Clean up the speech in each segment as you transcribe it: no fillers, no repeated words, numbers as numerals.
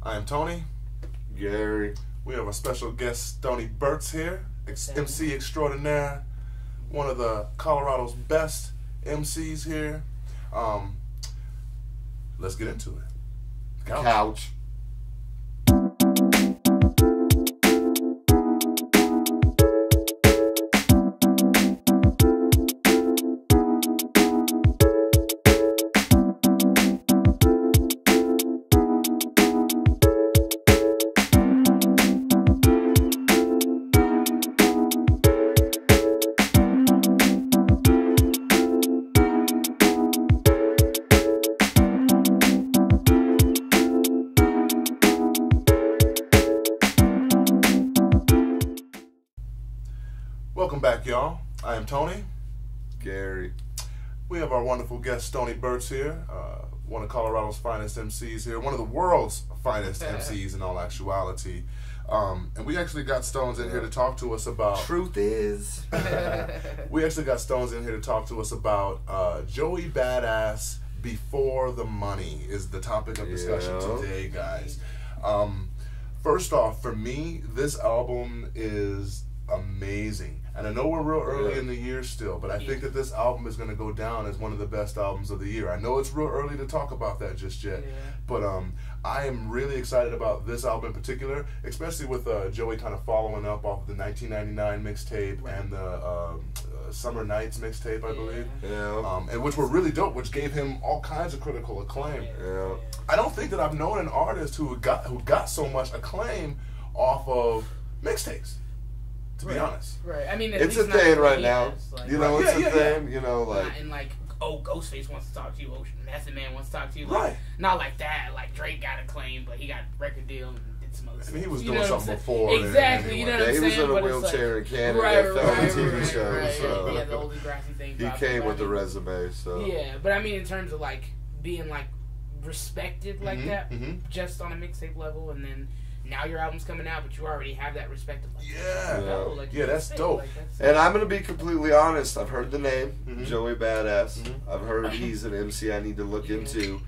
I am Tony. Gary. We have a special guest, Tony Burtz here, MC extraordinaire, one of the Colorado's best MCs here. Let's get into it. Couch. Welcome back, y'all. I am Tony. Gary. We have our wonderful guest, Tony Burtz here, one of Colorado's finest MCs here, one of the world's finest MCs in all actuality. And we actually got Stones in here to talk to us about... Truth is... We actually got Stones in here to talk to us about Joey Badass, Before the Money is the topic of discussion today, guys. First off, for me, this album is amazing. And I know we're real early in the year still, but I think that this album is going to go down as one of the best albums of the year. I know it's real early to talk about that just yet, but I am really excited about this album in particular, especially with Joey kind of following up off the 1999 mixtape and the Summer Nights mixtape, I believe, and which were really dope, which gave him all kinds of critical acclaim. I don't think that I've known an artist who got so much acclaim off of mixtapes. To be honest, I mean, it's a thing right now. Like, you know, it's a thing. You know, like and like, Ghostface wants to talk to you. Method Man wants to talk to you. Like, not like that. Like Drake got acclaim, but he got record deal and did some other stuff. I mean, he was doing something before. Exactly. You know what I'm saying? He was in a wheelchair in Canada. Filmed TV shows. So Yeah, the old Degrassi thing. He came with a resume. So yeah, but I mean, in terms of like being like respected like that, just on a mixtape level, and then. Now your album's coming out, but you already have that respect of like, that's dope. Like, and I'm gonna be completely honest. I've heard the name Joey Badass. I've heard he's an MC I need to look into,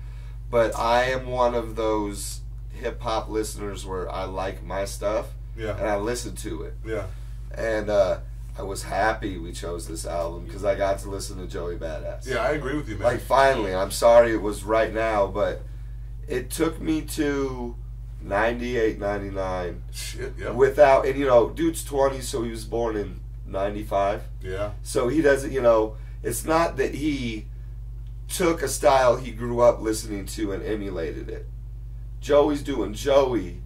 but I am one of those hip hop listeners where I like my stuff and I listen to it. And I was happy we chose this album because I got to listen to Joey Badass. Yeah, I agree with you, man. Like finally, I'm sorry it was right now, but it took me to 98, 99. Shit, Without, and you know, dude's 20, so he was born in 95. Yeah. So he doesn't, you know, it's not that he took a style he grew up listening to and emulated it. Joey's doing Joey.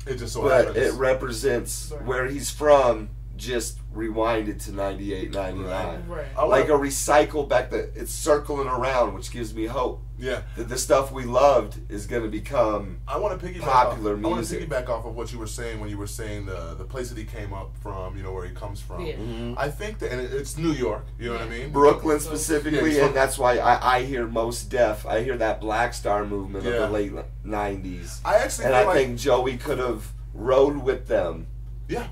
It just so but happens. it represents where he's from, just rewinded to 98, 99. Like a recycle back it's circling around, which gives me hope. Yeah. That the stuff we loved is going to become popular music. I want to piggyback off of what you were saying when you were saying the place that he came up from, you know, where he comes from. I think that, and it's New York, you know what I mean? Brooklyn specifically, and that's why I hear Most Def. I hear that Black Star movement of the late 90s. I think Joey could have rode with them. Yeah.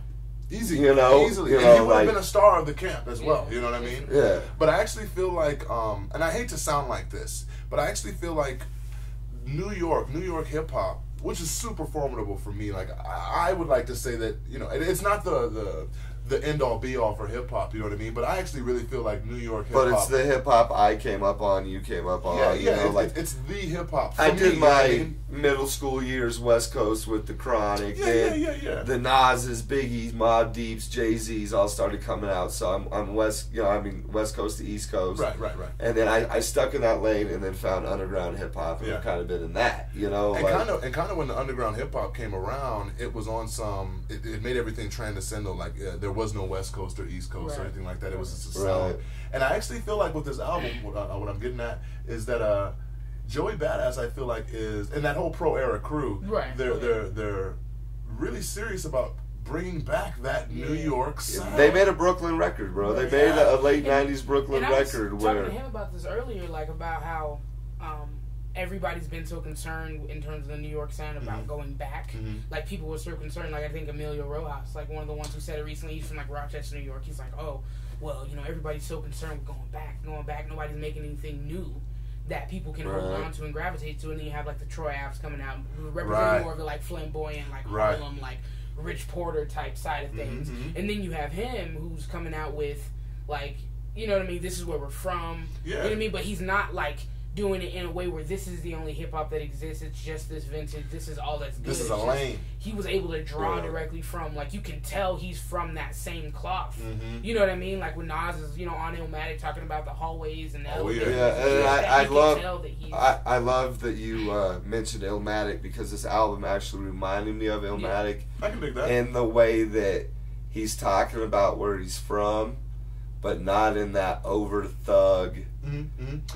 Easy, easily. And he would have been a star of the camp as well, you know what I mean? Yeah. But I actually feel like, and I hate to sound like this, but I actually feel like New York hip hop, which is super formidable for me. Like I would like to say that, you know, it's not the end all be all for hip hop, you know what I mean? But I actually really feel like New York hip hop. But it's the hip hop I came up on, you came up on. It's the hip hop. I did my middle school years West Coast with the Chronic. The Nas's, Biggie's, Mobb Deep's, Jay-Z's all started coming out. So I'm West Coast to East Coast. Right. And then I stuck in that lane and then found underground hip hop and I've kind of been in that, you know. And kind of when the underground hip hop came around, it was on some. It made everything transcendental. Like there was no West Coast or East Coast or anything like that. It was just a sound. And I actually feel like with this album, what I'm getting at is that Joey Badass, I feel like, is, and that whole pro era crew, they're really serious about bringing back that New York sound. They made a Brooklyn record, bro. They made a late '90s Brooklyn record. I was talking to him about this earlier, like about how everybody's been so concerned in terms of the New York sound about going back. Like people were so concerned. Like I think Emilio Rojas, like one of the ones who said it recently. He's from like Rochester, New York. He's like, oh, well, you know, everybody's so concerned with going back. Nobody's making anything new. that people can hold on to and gravitate to, and then you have like the Troy Apps coming out representing Right. more of the like flamboyant, like Right. Harlem, like Rich Porter type side of things, and then you have him who's coming out with like, you know what I mean, this is where we're from, you know what I mean, but he's not like doing it in a way where this is the only hip hop that exists. It's just this vintage. This is all that's good. This is a lane. He was able to draw directly from, like, you can tell he's from that same cloth. You know what I mean? Like when Nas is, you know, on Illmatic talking about the hallways and the elevators. And I love that you mentioned Illmatic, because this album actually reminded me of Illmatic. I can dig that. In the way that he's talking about where he's from, but not in that over thug,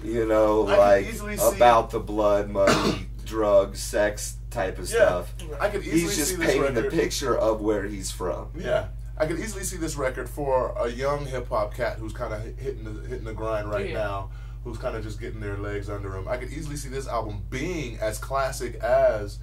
you know, like about the blood, money, drugs, sex type of stuff. I could easily he's just see this painting record. the picture of where he's from. Yeah, I could easily see this record for a young hip hop cat who's kind of hitting the grind right now, who's kind of just getting their legs under him. I could easily see this album being as classic as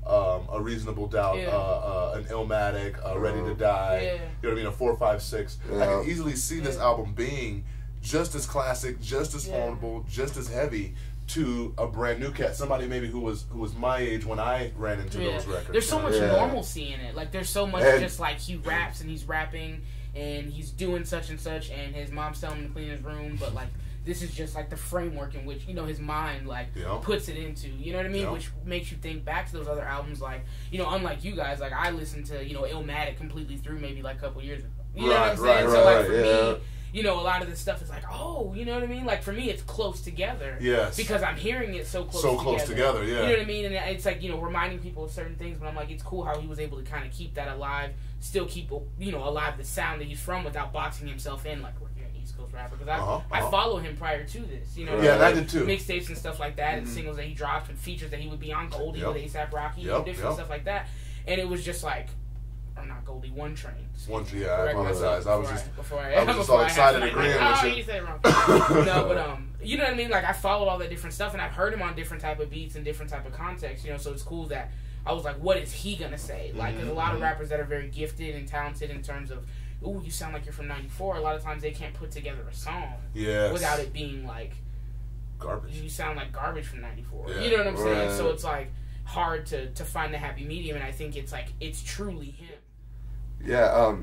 A Reasonable Doubt, an Illmatic, Ready to Die, you know what I mean, a 4, 5, 6. I can easily see this album being just as classic, just as formidable, just as heavy to a brand new cat, somebody maybe who was my age when I ran into those records. There's so much normalcy in it. Like there's so much just like he raps and he's rapping and he's doing such and such, and his mom's telling him to clean his room, but like this is just like the framework in which, you know, his mind like puts it into, you know what I mean? Which makes you think back to those other albums, like, you know, unlike you guys, like I listened to, you know, Illmatic completely through maybe like a couple years ago. You know what I'm saying? So like for me, you know, a lot of this stuff is like, oh, you know what I mean? Like for me, it's close together. Yes. Because I'm hearing it so close together. Yeah. You know what I mean? And it's like, you know, reminding people of certain things, but I'm like, it's cool how he was able to kind of keep that alive, still keep, you know, alive the sound that he's from without boxing himself in, like we're an East Coast rapper. Because I follow him prior to this, you know. I did too. Mixtapes and stuff like that, and singles that he dropped, and features that he would be on Goldie with A$AP Rocky, and different stuff like that. And it was just like, or not Goldie, One Train. I apologize. I was just all excited agreeing with you. You said it wrong. No, but you know what I mean? Like I followed all that different stuff, and I've heard him on different type of beats and different type of contexts, you know. So it's cool that I was like, what is he gonna say? Like, there's a lot of rappers that are very gifted and talented in terms of, ooh, you sound like you're from '94. A lot of times they can't put together a song without it being like garbage. You sound like garbage from '94. You know what I'm saying? So it's like hard to find the happy medium, and I think it's like it's truly him. Yeah,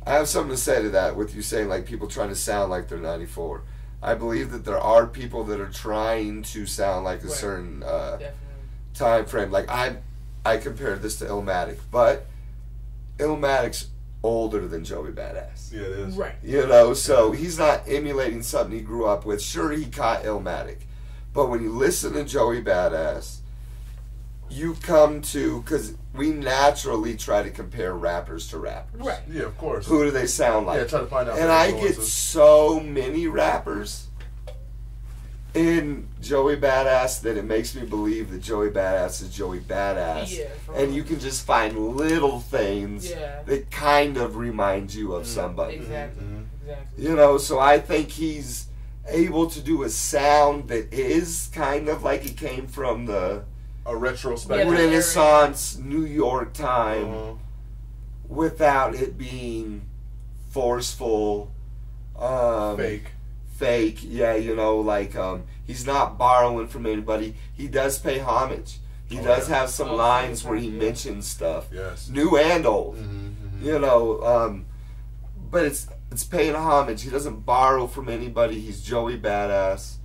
I have something to say to that with you saying like people trying to sound like they're 94. I believe that there are people that are trying to sound like a certain time frame. Like I compared this to Illmatic, but Illmatic's older than Joey Badass. Yeah, it is. Right. You know, so he's not emulating something he grew up with. Sure, he caught Illmatic, but when you listen to Joey Badass, you come to, because we naturally try to compare rappers to rappers. Right. Yeah, of course. Who do they sound like? Yeah, try to find out. And I get so many rappers in Joey Badass that it makes me believe that Joey Badass is Joey Badass. Yeah, and you can just find little things that kind of remind you of somebody. Exactly. Exactly. You know, so I think he's able to do a sound that is kind of like it came from the a retrospective Renaissance New York time without it being forceful, fake. Yeah, you know, like he's not borrowing from anybody. He does pay homage. He does have some lines where he mentions stuff, new and old. You know, but it's paying homage. He doesn't borrow from anybody. He's Joey Badass.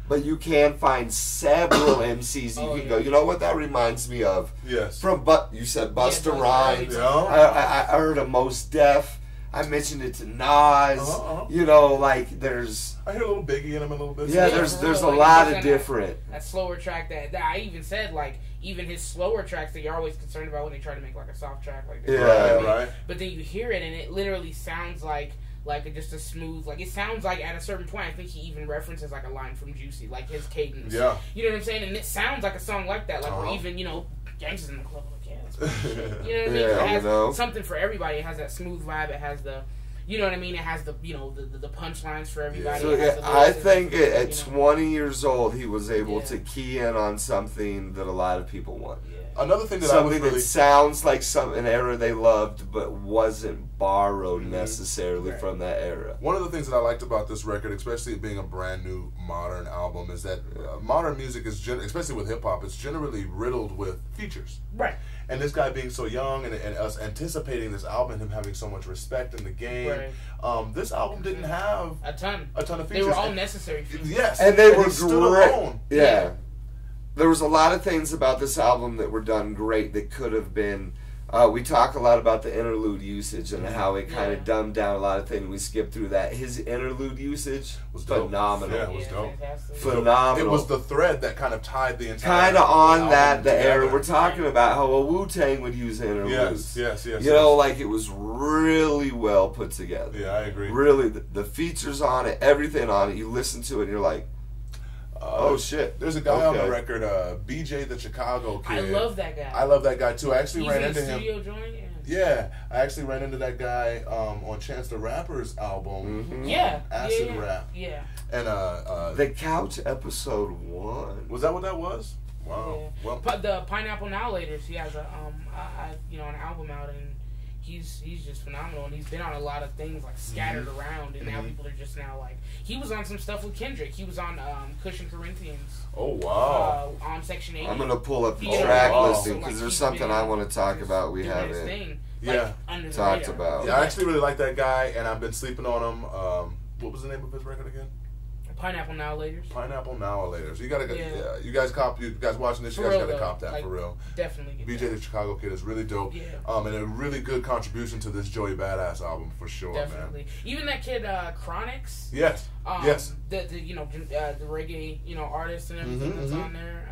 But you can find several MCs you can go, you know what that reminds me of? Yes. From you said Busta Rhymes. I heard of Mos Def. I mentioned it to Nas. You know, like there's. I hear a little Biggie in him a little bit. Yeah, there's a lot of different. That slower track that I even said, like, even his slower tracks that you're always concerned about when they try to make like a soft track like this. Yeah, right. But then you hear it and it literally sounds like just a smooth, like it sounds like at a certain point, I think he even references like a line from Juicy, like his cadence. Yeah. You know what I'm saying? And it sounds like a song like that, like where even, you know, Gangsters in the Club, like, yeah, that's pretty shit. You know what I mean? It has something for everybody. It has that smooth vibe. It has the, You know what I mean? It has the the punchlines for everybody. So, I think at 20 years old, he was able to key in on something that a lot of people want. Another thing that that sounds like an era they loved, but wasn't borrowed necessarily from that era. One of the things that I liked about this record, especially it being a brand new modern album, is that modern music is, especially with hip hop, it's generally riddled with features. Right. And this guy being so young, and us anticipating this album, him having so much respect in the game. Right. This album didn't have a ton of features. They were all necessary features. Yes, and they were stood great. Alone. Yeah. There was a lot of things about this album that were done great that could have been. We talk a lot about the interlude usage and how it kind of dumbed down a lot of things. We skipped through that. His interlude usage was phenomenal. Yeah, it was dope. Phenomenal. It was the thread that kind of tied the entire. Kind of on that the era we're talking about, how a Wu-Tang would use interludes. Yes. You know, like it was really well put together. Yeah, I agree. Really, the features on it, everything on it. You listen to it, and you're like. Oh shit! There's a guy on the record, BJ the Chicago Kid. I love that guy. I love that guy too. I actually ran into him. Studio joint? Yeah, I actually ran into that guy on Chance the Rapper's album. Mm-hmm. Acid Rap. Yeah. And The Couch episode 1. Was that what that was? Wow. Yeah. Well, the Pineapple Now Laters. He has an album out, and he's just phenomenal, and he's been on a lot of things like scattered around, and now people are just now like he was on some stuff with Kendrick. He was on Cushion Corinthians. Oh wow! On Section 80. I'm gonna pull up the track listing because there's something I want to talk about. We haven't talked about. Yeah, I actually really like that guy, and I've been sleeping on him. What was the name of his record again? Pineapple Now Laters. Pineapple Now Laters. You gotta, you guys watching this, you guys gotta cop that for real. Definitely. BJ the Chicago Kid is really dope. Yeah. And a really good contribution to this Joey Badass album for sure, Definitely. man. Even that kid Chronix. Yes. Yes. The reggae artist and everything that's on there.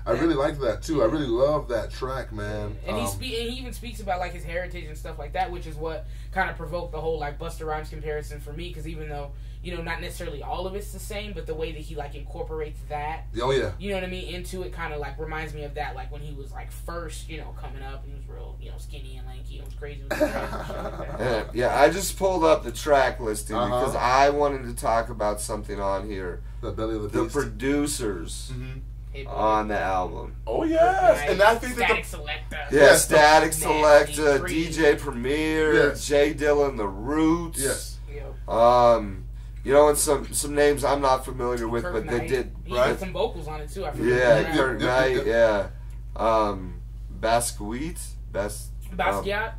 I really liked that too. I really love that track, man. And he even speaks about like his heritage and stuff like that, which is what kind of provoked the whole like Busta Rhymes comparison for me. Because even though not necessarily all of it's the same, but the way that he like incorporates that, you know what I mean, into it, kind of like reminds me of that. Like when he was like first, coming up, he was real, skinny and lanky. It was crazy. With and shit like that. Yeah, I just pulled up the track listing because I wanted to talk about something on here. The Belly of the Beast. The producers. On the album. Oh yes, and I think Static Selecta. Yeah, Static Selecta, DJ Premier, J Dilla, The Roots. Yes. And some names I'm not familiar with, Kirk but Knight. they did. He had some vocals on it too. I forget. Yeah, Kirk Knight. Yeah, Basquiat. Basquiat.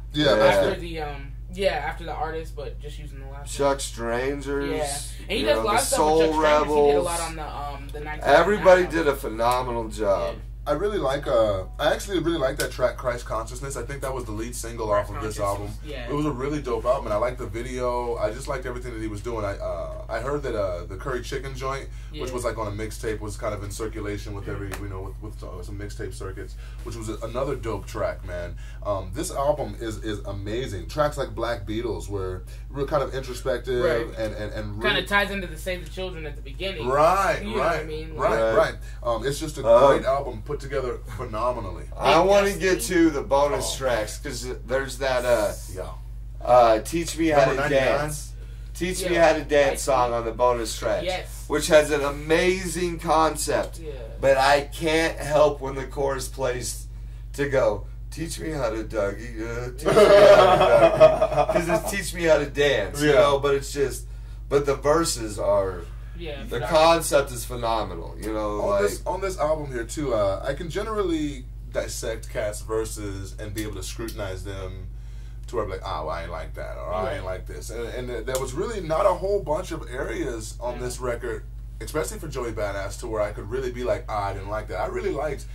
After the artist, but just using the last. Chuck Strangers. Yeah, and he does a lot of stuff with Chuck Strangers. He did a lot on the 1999. Everybody did a phenomenal job. Yeah. I actually really like that track, Christ Consciousness. I think that was the lead single off of this album. Yeah. It was a really dope album, and I liked the video. I just liked everything that he was doing. I heard that the Curry Chicken joint, which was like on a mixtape, was kind of in circulation with with some mixtape circuits, which was another dope track, man. This album is amazing. Tracks like Black Beatles were real kind of introspective and really, kind of ties into the Save the Children at the beginning. Right, you know what I mean? Right. It's just a great album put together phenomenally. I want to get to the bonus tracks because there's that Teach Me How to Dance. Teach Me How to Dance song on the bonus tracks, which has an amazing concept, but I can't help when the chorus plays to go, teach me how to Dougie, teach me how to Dougie, because it's teach me how to dance, but it's just, but the verses are, the concept is phenomenal, on this album here too, I can generally dissect Cat's verses and be able to scrutinize them to where I'm like, I ain't like that, or I ain't like this. And there was really not a whole bunch of areas on this record, especially for Joey Badass, to where I could really be like, I didn't like that. I really liked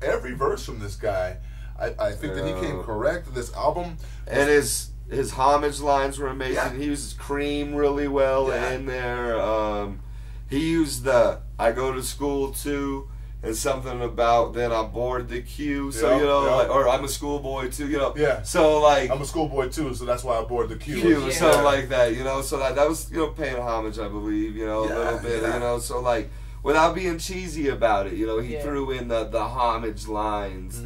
every verse from this guy. I think that he came correct. This album. And his homage lines were amazing. Yeah. He used Cream really well in there. He used the I go to school too. And something about then I board the queue, so or I'm a schoolboy too, So like I'm a schoolboy too, so that's why I board the queue. Something like that, So that was paying homage, I believe, a little bit, So like without being cheesy about it, he threw in the homage lines.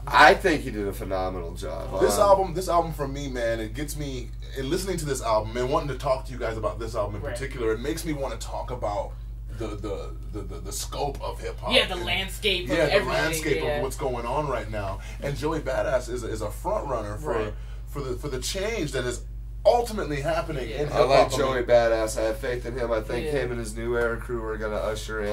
I think he did a phenomenal job. This album for me, man, it gets me. In listening to this album and wanting to talk to you guys about this album in particular, it makes me want to talk about the scope of hip hop. Yeah, the landscape. Yeah, of the landscape of what's going on right now. And Joey Badass is a front runner for the change that is ultimately happening in hip hop. I like Joey Badass. I have faith in him. I think him and his New Era crew are gonna usher in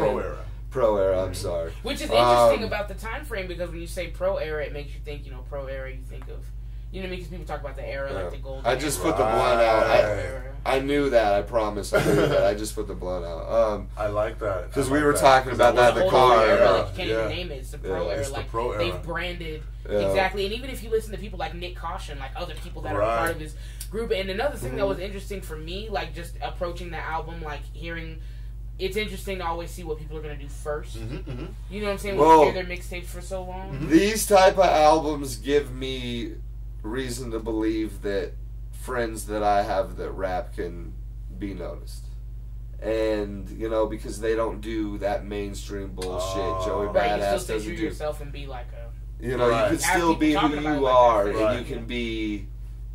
Pro Era. I'm sorry. Which is interesting about the time frame, because when you say Pro Era, it makes you think, Pro Era, you think of, you know what I mean? Because people talk about the era, like the golden I just era. put the blunt out. I knew that. I promise. I knew that. I just put the blunt out. I like that. Because we were talking about that in the car. Era, like, you can't even name it. It's the Pro Era. It's like, the Pro Era. They've branded exactly. And even if you listen to people like Nick Caution, like other people that are part of his group. And another thing that was interesting for me, like just approaching the album, like hearing, it's interesting to always see what people are going to do first. You know what I'm saying? When you hear their mixtapes for so long. These type of albums give me reason to believe that friends that I have that rap can be noticed. And, because they don't do that mainstream bullshit. Joey Badass you still doesn't do yourself and be like a... you can still be who you are, and you can be,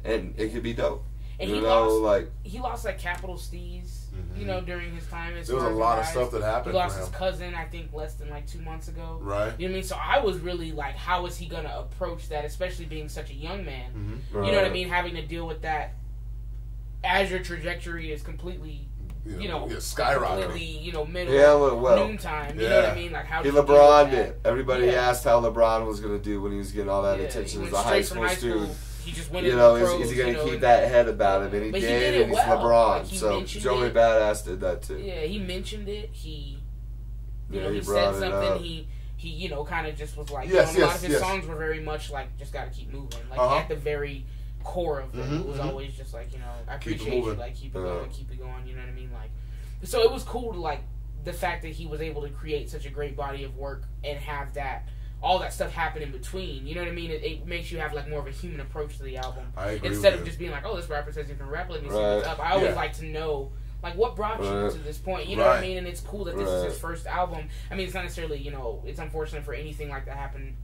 and it could be dope. And he lost like Capital Steez, during his time. There was a lot of stuff that happened. He lost his cousin, I think, less than like 2 months ago. Right. You know what I mean? So I was really like, how is he gonna approach that, especially being such a young man? You know what I mean? Having to deal with that as your trajectory is completely, skyrocketing. Completely, noontime. You know what I mean? Like how he LeBron'd it. Everybody asked how LeBron was gonna do when he was getting all that attention as a high school student. He just went is he going to keep that head about him? And he did, and he's LeBron. Like, so Joey Badass did that too. Yeah, he mentioned it. He said something. He kind of just was like, a lot of his songs were very much like, just got to keep moving. Like at the very core of them, it was always just like, I appreciate you, like keep it going, keep it going. You know what I mean? Like, so it was cool to like the fact that he was able to create such a great body of work and have that. All that stuff happen in between, you know what I mean? It makes you have like more of a human approach to the album instead of just being like, oh, this rapper says he can rap, let me see what's up. I always like to know like what brought you to this point, you know what I mean? And it's cool that this is his first album. I mean, it's not necessarily it's unfortunate for anything like that happen,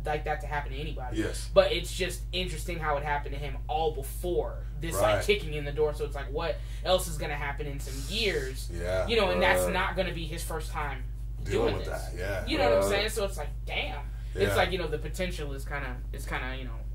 like that to happen to anybody. Yes. But it's just interesting how it happened to him all before this like kicking in the door. So it's like, what else is gonna happen in some years? Yeah. And that's not gonna be his first time doing with this. That, you know what I'm saying? So it's like, damn. It's like, the potential is kind of,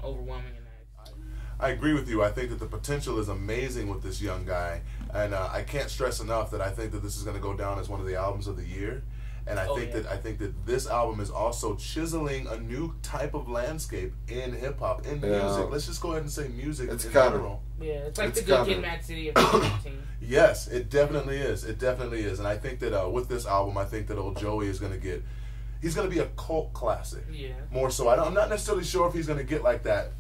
overwhelming in that. I agree with you. I think that the potential is amazing with this young guy, and I can't stress enough that I think that this is going to go down as one of the albums of the year. And I think that this album is also chiseling a new type of landscape in hip hop, in music. Let's just go ahead and say music in general. Yeah, it's like the Good Kid, Mad City of 2019. Yes, it definitely is. It definitely is. And I think that with this album, I think that old Joey is going to get. He's going to be a cult classic. Yeah. More so. I'm not necessarily sure if he's going to get like that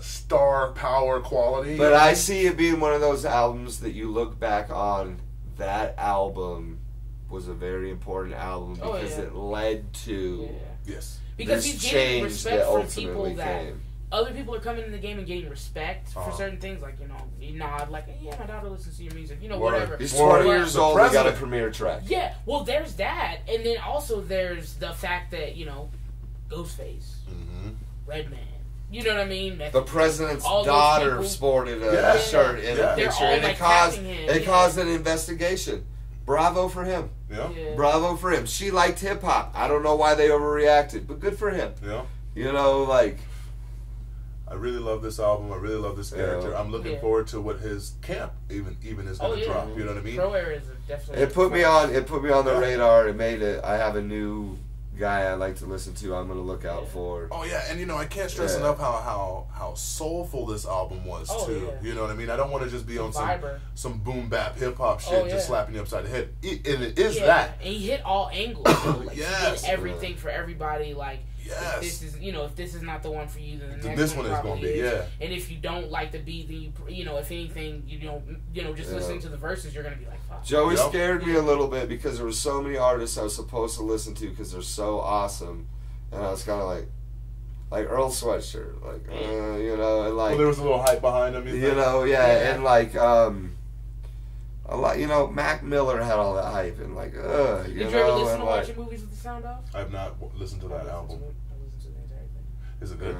star power quality. But I see it being one of those albums that you look back on. That album was a very important album because it led to because he's getting respect from people that came. Other people are coming in the game and getting respect for certain things, like you nod, like my daughter listens to your music, whatever. He's 20 years old. He got a premiere track. Yeah, well, there's that, and then also there's the fact that Ghostface, Redman. You know what I mean? The president's daughter sported a shirt in a picture, and it caused an investigation. Bravo for him. Yeah. Bravo for him. She liked hip hop. I don't know why they overreacted, but good for him. Yeah. I really love this album. I really love this character. I'm looking forward to what his camp even is going to drop. You know what I mean? Pro Era is definitely. It put me on the radar. It made it. I have a new guy I like to listen to. I'm going to look out for. Oh yeah, and I can't stress enough how soulful this album was too. Yeah. You know what I mean? I don't want to just be on some boom bap hip hop shit just slapping you upside the head. And it is that. And he hit all angles. He hit everything for everybody. Like. Yes. If this is, if this is not the one for you, then the next one is going to be. And if you don't like the beat, then if anything, just listening to the verses, you're going to be like, fuck. Joey scared me a little bit because there were so many artists I was supposed to listen to because they're so awesome, and I was kind of like Earl Sweatshirt, and like. Well, there was a little hype behind him. And like a lot, Mac Miller had all that hype and like, Did you ever listen to Watching Movies with the Sound Off? I have not listened to that album. I listened to the entire thing. Is it good?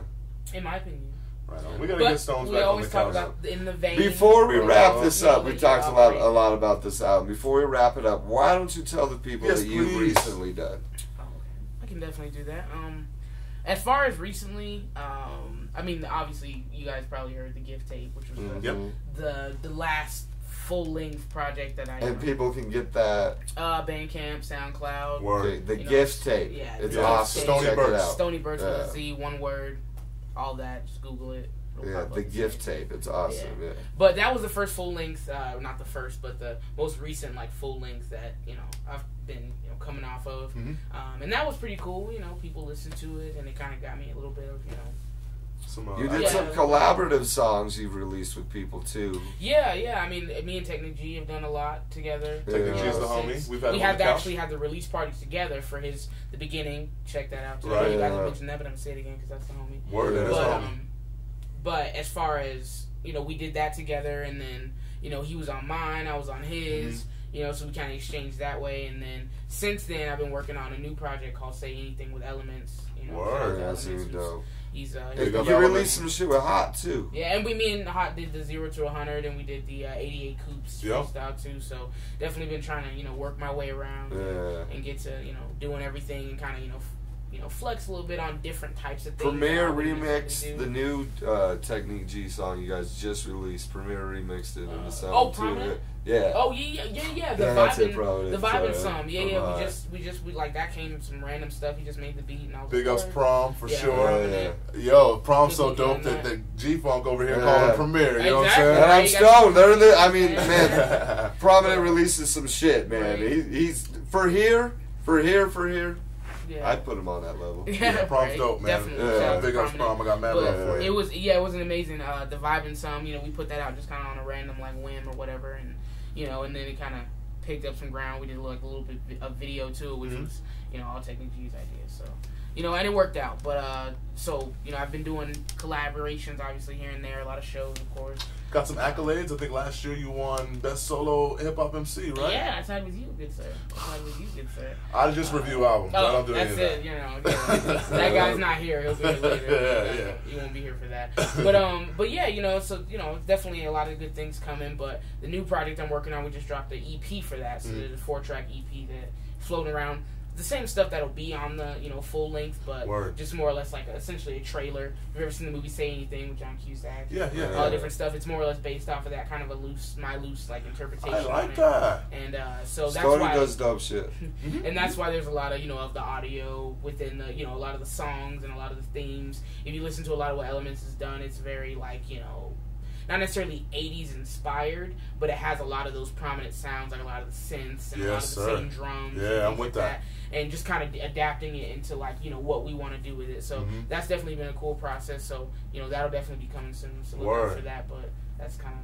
In my opinion. Right on. We gotta get Stones back on the couch. We always talk about in the vein. Before we wrap this up, we talked a lot about this album. Before we wrap it up, why don't you tell the people that you've recently done? Oh, okay. I can definitely do that. As far as recently, I mean, obviously, you guys probably heard the Gift Tape, which was the last full-length project that I and people can get that Bandcamp, SoundCloud. Okay, the Gift Tape. Yeah, it's awesome. Stony Check Birch. it out. Stony Birch with a Z, one word, all that. Just Google it. Yeah, the Gift Tape. It's awesome. Yeah. But that was the first full-length, not the first, but the most recent like full-length that I've been coming off of, and that was pretty cool. People listened to it, and it kind of got me a little bit of You did some collaborative songs you've released with people too. Yeah. I mean, me and Technic G have done a lot together. Technic G is the homie. We have actually had the release parties together for the beginning. Check that out too. Right. You guys mentioned that, but I'm gonna say it again because that's the homie. Word, that's the homie. But as far as we did that together, and then he was on mine, I was on his. So we kind of exchanged that way, and then since then I've been working on a new project called Say Anything with Elements. Word, that's really dope. He's you released some shit with Hot too. Yeah, and me and Hot did the 0 to 100, and we did the 88 Coops freestyle too. So definitely been trying to work my way around and get to doing everything and kind of flex a little bit on different types of things. Premiere remixed the new Technique G song you guys just released. Premiere remixed it in the sound too. Yeah. Oh yeah. The vibing some. Yeah. We like that came from some random stuff. He just made the beat, and I was big ups Prom for sure. Yeah. Yo, Prom's so dope that the G Funk over here calling Premiere. You know what I'm saying? And I'm stoned. Man, Prominent releases some shit, man. He's for here. Yeah. I'd put him on that level. Yeah, Prom's dope, man. Definitely. Big ups Prom. I got mad love for you. It was an amazing. The vibe and some, we put that out just kind of on a random whim or whatever, and and then it kind of picked up some ground. We did a little bit of video too, which was all Technic G's idea. So and it worked out. But I've been doing collaborations, obviously here and there, a lot of shows, of course. Got some accolades. I think last year you won Best Solo Hip Hop MC, right? Yeah, I signed with you, good sir. I just review albums. I don't do that's it. That guy's not here. He'll be here later. He won't be here for that. But yeah, so definitely a lot of good things coming. But the new project I'm working on, we just dropped the EP for that. So there's a 4-track EP that floating around. The same stuff that'll be on the full length, but just more or less like essentially a trailer. Have you ever seen the movie Say Anything with John Cusack? Yeah. All different stuff. It's more or less based off of that kind of a loose interpretation. I like that. And so that's Stoney why does dope shit. And that's why there's a lot of of the audio within the a lot of the songs and a lot of the themes. If you listen to a lot of what Elements has done, it's very not necessarily 80s inspired, but it has a lot of those prominent sounds, like a lot of the synths and a lot of the same drums. Yeah, I'm with that. And just kind of adapting it into what we want to do with it. So that's definitely been a cool process. So that'll definitely be coming soon. So look out for that. But that's kind of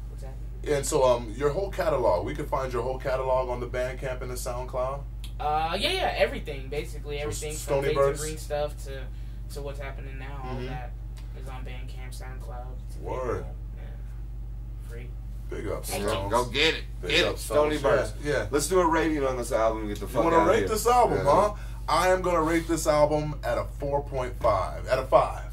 what's happening. And so your whole catalog, we can find your whole catalog on the Bandcamp and the SoundCloud. Yeah, everything basically, everything from Big and Green stuff to what's happening now. All that is on Bandcamp, SoundCloud. Word. Free. Big ups. Go get it. Get it. Stony Birch. Yeah. Let's do a rating on this album and get the fuck out of here. You want to rate this album, huh? I am going to rate this album at a 4.5. At a 5.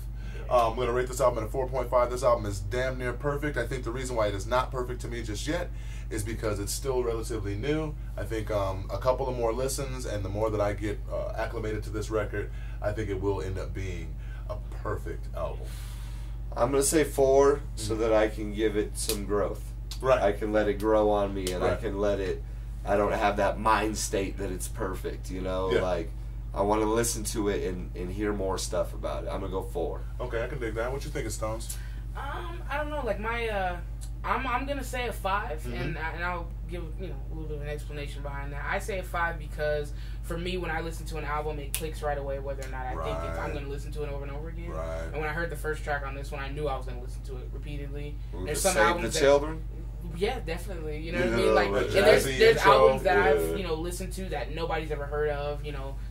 I'm going to rate this album at a 4.5. This album is damn near perfect. I think the reason why it is not perfect to me just yet is because it's still relatively new. I think a couple of more listens and the more that I get acclimated to this record, I think it will end up being a perfect album. I'm going to say 4 so that I can give it some growth. Right. I can let it grow on me, and I can let it. I don't have that mind state that it's perfect. Like I want to listen to it and hear more stuff about it. I'm gonna go 4. Okay, I can dig that. What you think, Stones? I don't know. Like my, I'm gonna say a 5, and I'll give a little bit of an explanation behind that. I say a 5 because for me, when I listen to an album, it clicks right away whether or not I think I'm going to listen to it over and over again. Right. And when I heard the first track on this one, I knew I was going to listen to it repeatedly. There's some albums Children? Yeah, definitely. You know what I mean? Like, and there's albums that I've listened to that nobody's ever heard of.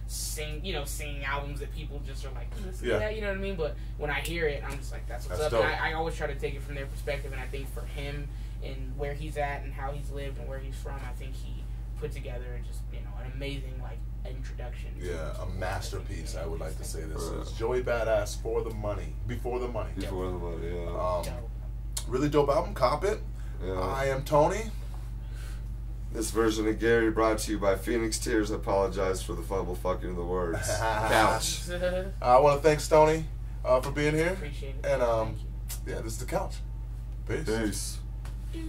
Singing albums that people just are like, listen to that. You know what I mean? But when I hear it, I'm just like, that's what's up. And I always try to take it from their perspective. And I think for him and where he's at and how he's lived and where he's from, I think he put together and just an amazing like introduction. Yeah, a masterpiece. I would like to say this is Joey Badass for the money, before the money. Before the money, yeah. Really dope album. Cop it. Yeah. I am Tony. This version of Gary brought to you by Phoenix Tears. I apologize for the fumble fucking of the words. Couch. I want to thank Stoney for being here. Appreciate it. And yeah, this is the couch. Peace. Peace.